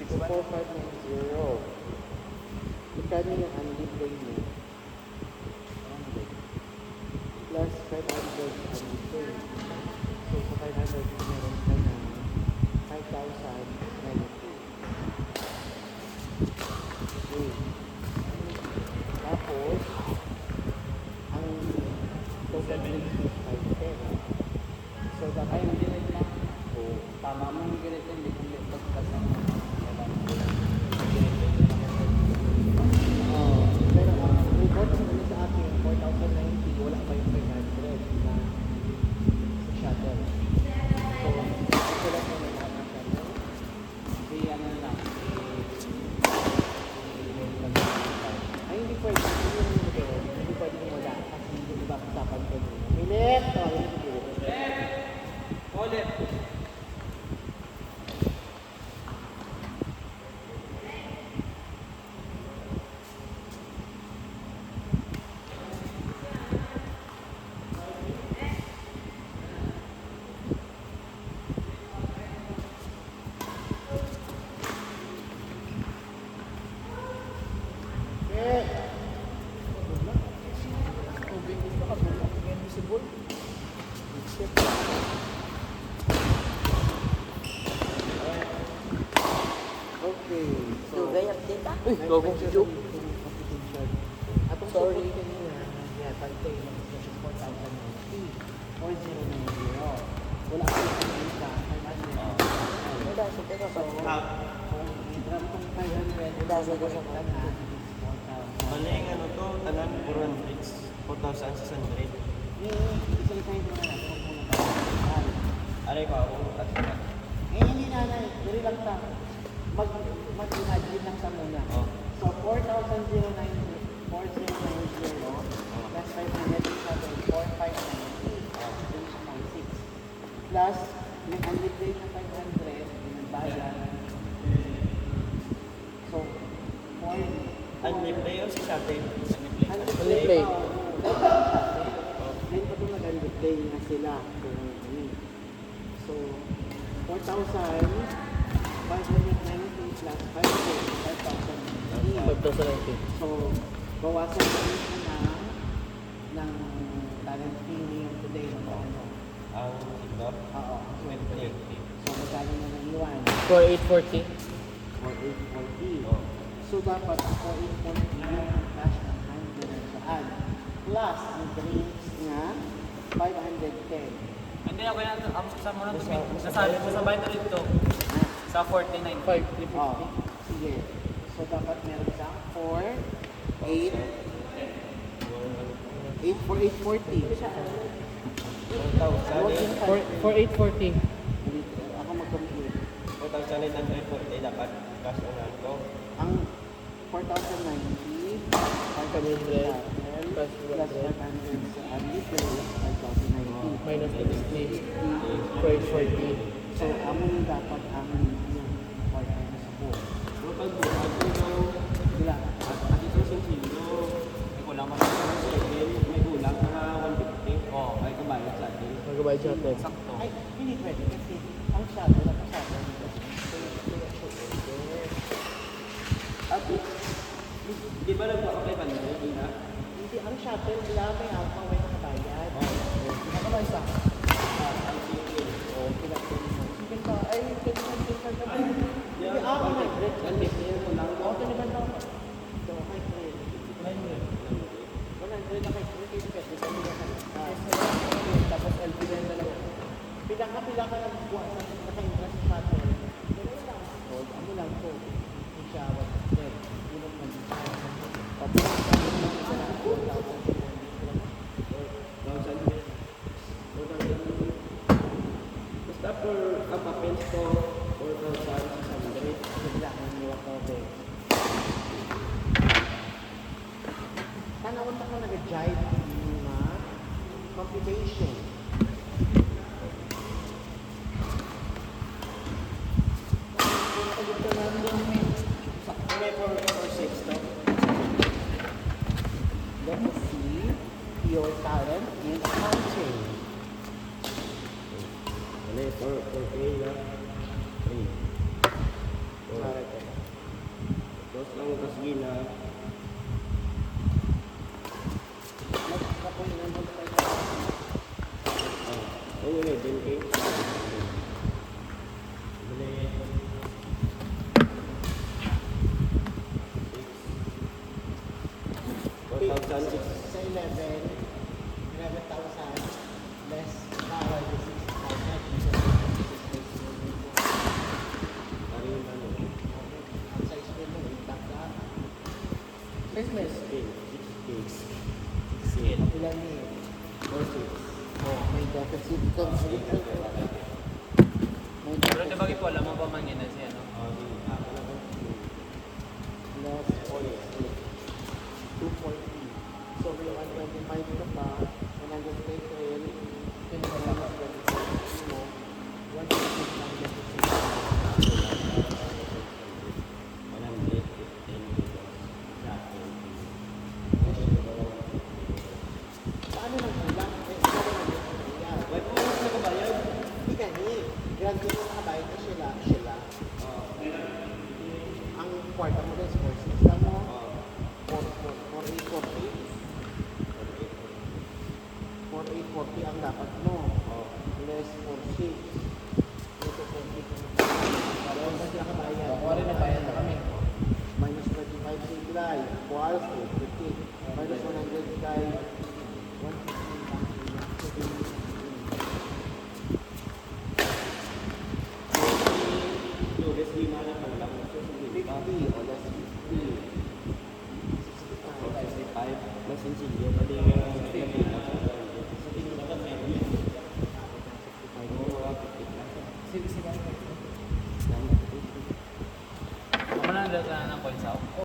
So, 4590. Magkano yung unliplay mo? Plus 500 unliplay. So, sa 500 meron ka na 5,090. Okay. Tapos, ang total bill is 510. So, dapat yung direct lang. Oo. Tama mo yung ganito, hindi kung pagkasama. Pero ang report mo sa akin, 4,090, wala pa yung 500 na sa shuttle. So, ito lang mo na lahat ng shuttle. Di ano lang. Ay, hindi pwede. Hindi pwede mo wala. Kasi hindi ba kasapan ko nyo. Philip! Tawagin mo si Philip. Ulit. Okay. So, Dugay update ah. uy, gagawin si Joke. Atong sorry kanina, yeah, pagkay ng 4,090. 4090. Wala ka yung isa. Wala sa teka pa. Kung i-drum kong 500, Wala sa teka pa. Mali yung ano to, tanan, 4,600. Isang-isahin mo na natin kung muna tayo. Aray ko ako, at Eh, hindi nanay. Dali lang ta. Mag-imagine lang sa muna. Oh. So, 4,090 plus 500 is 4,590. Dun siya pang 6. Plus, may unlimited na 500, pinagbayan. So, 4. unliplay yun si Shate. Unlimited. Ngayon pa ito nag-unlimited na sila. So, 4,590 plus 5,090. 5,090. So, bawasan ko na ng talent fee niyo today. Ang ito, Oo. 20. So, magkano na naiwan? 4,840. 4,840. Oh. So, dapat 4,840 yung cash ng hand na saan. Plus, ang drinks nga 510. Hindi ako yan, ang sasama mo na ito. Sasabay na dito. Sa 49. 5,350. Oh, sige. So, dapat meron siyang 4, 8, 4,840. 4,840. Ako mag-compute. 4,840 dapat cash on hand ko. Ang 4,090, 500 plus 500 sa unlimited, 5,090. Minus 60. 4,840. So, amo yung dapat ang yung partner na sa buo. So, pag buhat ko daw, Dila. at ito sa silo, may kulang pa sa may kulang mga 150. Oo. Ay, kabayad sa atin. Magbabayad siya natin. Sakto. Ay, hindi pwede kasi ang shuttle, ang shuttle. At, di ba nagpa-apply pa nito? Hindi na. Hindi, ang shuttle, wala may alpha, may nakabayad. Ako ba isa? Oo, pinag-tuloy. Sige pa, ay, pinag-tuloy ka ba? Hindi, ako may break. Oo, tiniban na ako. So, kay Fred. 100 na kay Fred, kay Fred. Ito nila ka. Tapos LP na yung dalawa. Pila ka ng buwan sa nakainga sa shuttle. Ganun lang. O, ano lang po. Hindi siya, what Fred. Yun ang mag-isa. Tapos, isa lang, 4,000. Basta for ang papel ko, 4,600. Bigla ang niwak ko, be. Sana unta ka nag-jive yung mga computation. Sakto may 4,600 to. Let us see your talent in accounting. Ano eh, 4K na. 3. Alright. Sa 6. Sa 11,000 less power to 6,000. Ano yung ano? Ang size mo mo, itak ka. Christmas. 6. Ilan niyo? 4. Oh, may deficit ka. May Pero deficit. diba po, alam mo ba man yun na siya, no? Less 40. 240. So, may 125 ka pa. 100 kay trail. Yun ang mga deficit mo. 150 lang deficit. Paano nang kulang? Eh, ikaw na nag-kulang. Hindi gani. Grabe mo nakabayad na sila. Ang kwarta mo guys, 4,600 lang mo. 4,840. 4,840 ang dapat mo. Less 4,600. Ito 4,600. Parang ba sila kabayad? Ako rin nabayad na kami. Minus 25 kay Glay. Equals 850. Minus 100 kay 150. Lunes, 5 na lang lang. 50 o less 50. 65. Mas sensilyo. Pwede yung Ako na nagdala ng coins out.